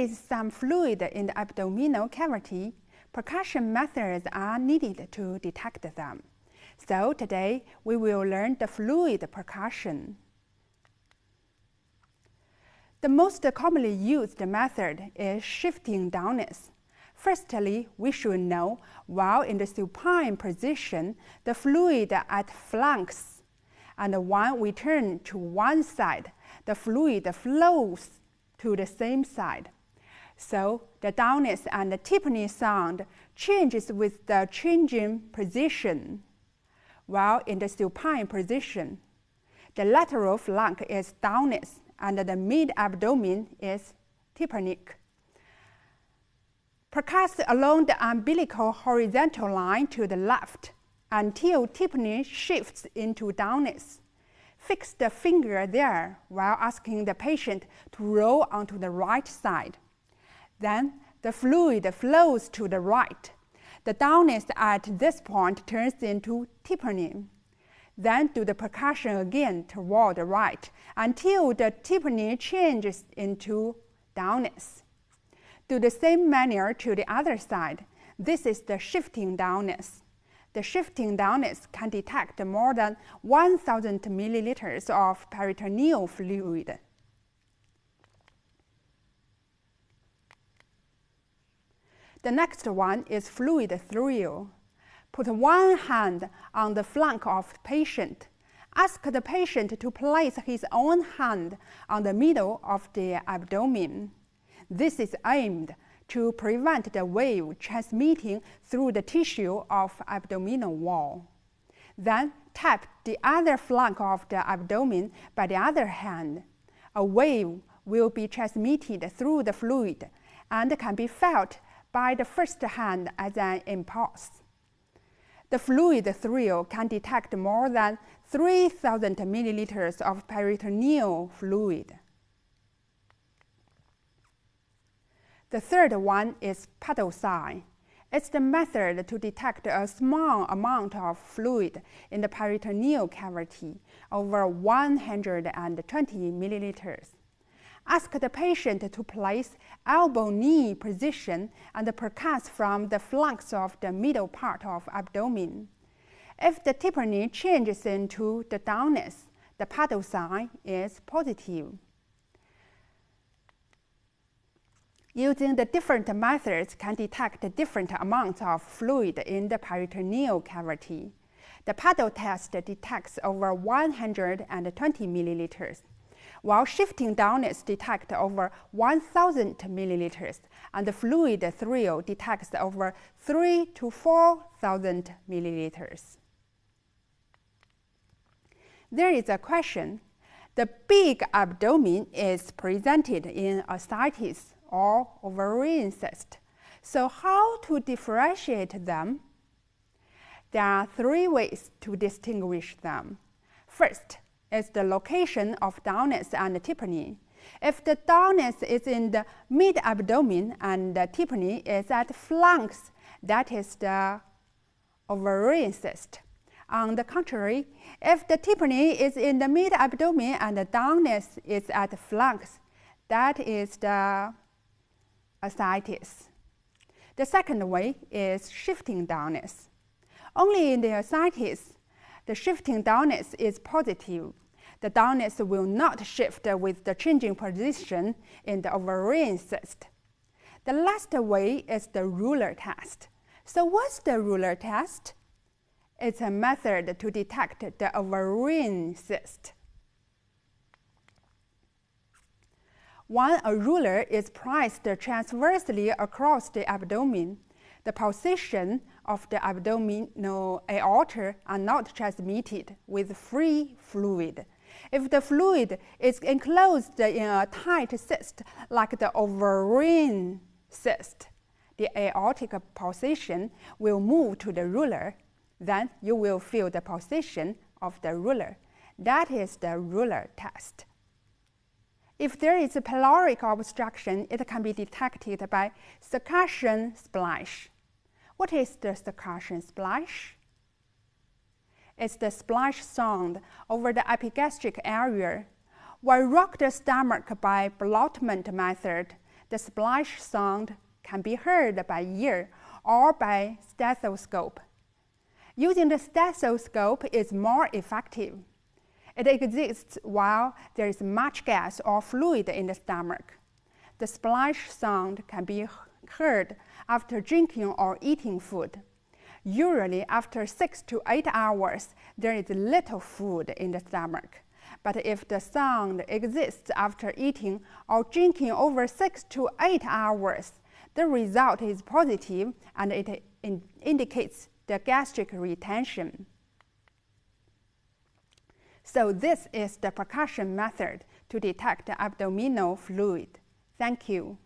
is some fluid in the abdominal cavity, percussion methods are needed to detect them. So today we will learn the fluid percussion. The most commonly used method is shifting downwards. Firstly, we should know while in the supine position, the fluid at flanks, and when we turn to one side, the fluid flows to the same side. So the downwards and the timpani sound changes with the changing position. While in the supine position, the lateral flank is downwards and the mid-abdomen is tympanic. Percuss along the umbilical horizontal line to the left until tympani shifts into downwards. Fix the finger there while asking the patient to roll onto the right side. Then the fluid flows to the right. The downwards at this point turns into tympani. Then do the percussion again toward the right until the tympani changes into downwards. Do the same manner to the other side. This is the shifting downwards. The shifting downwards can detect more than 1,000 milliliters of peritoneal fluid. The next one is fluid thrill. Put one hand on the flank of the patient. Ask the patient to place his own hand on the middle of the abdomen. This is aimed to prevent the wave transmitting through the tissue of abdominal wall. Then tap the other flank of the abdomen by the other hand. A wave will be transmitted through the fluid and can be felt by the first hand as an impulse. The fluid thrill can detect more than 3,000 milliliters of peritoneal fluid. The third one is puddle sign. It's the method to detect a small amount of fluid in the peritoneal cavity, over 120 milliliters. Ask the patient to place elbow-knee position and percuss from the flanks of the middle part of abdomen. If the tympani changes into the downwards, the puddle sign is positive. Using the different methods can detect different amounts of fluid in the peritoneal cavity. The puddle test detects over 120 milliliters, while shifting downwards detects over 1,000 milliliters, and the fluid thrill detects over 3,000 to 4,000 milliliters. There is a question. The big abdomen is presented in ascites or ovarian cyst. So how to differentiate them? There are three ways to distinguish them. First is the location of downwards and tympani. If the downwards is in the mid-abdomen and the tympani is at flanks, that is the ovarian cyst. On the contrary, if the tympani is in the mid-abdomen and the downwards is at flanks, that is the ascites. The second way is shifting downwards. Only in the ascites, the shifting downwards is positive. The downwards will not shift with the changing position in the ovarian cyst. The last way is the ruler test. So what's the ruler test? It's a method to detect the ovarian cyst. When a ruler is placed transversely across the abdomen, the position of the abdominal aorta are not transmitted with free fluid. If the fluid is enclosed in a tight cyst like the ovarian cyst, the aortic position will move to the ruler. Then you will feel the position of the ruler. That is the ruler test. If there is a pyloric obstruction, it can be detected by percussion splash. What is the percussion splash? It's the splash sound over the epigastric area. When rock the stomach by blottment method, The splash sound can be heard by ear or by stethoscope. Using the stethoscope is more effective. It exists while there is much gas or fluid in the stomach. The splash sound can be heard after drinking or eating food. Usually after 6 to 8 hours, there is little food in the stomach. But if the sound exists after eating or drinking over 6 to 8 hours, the result is positive and it indicates the gastric retention. So this is the percussion method to detect abdominal fluid. Thank you.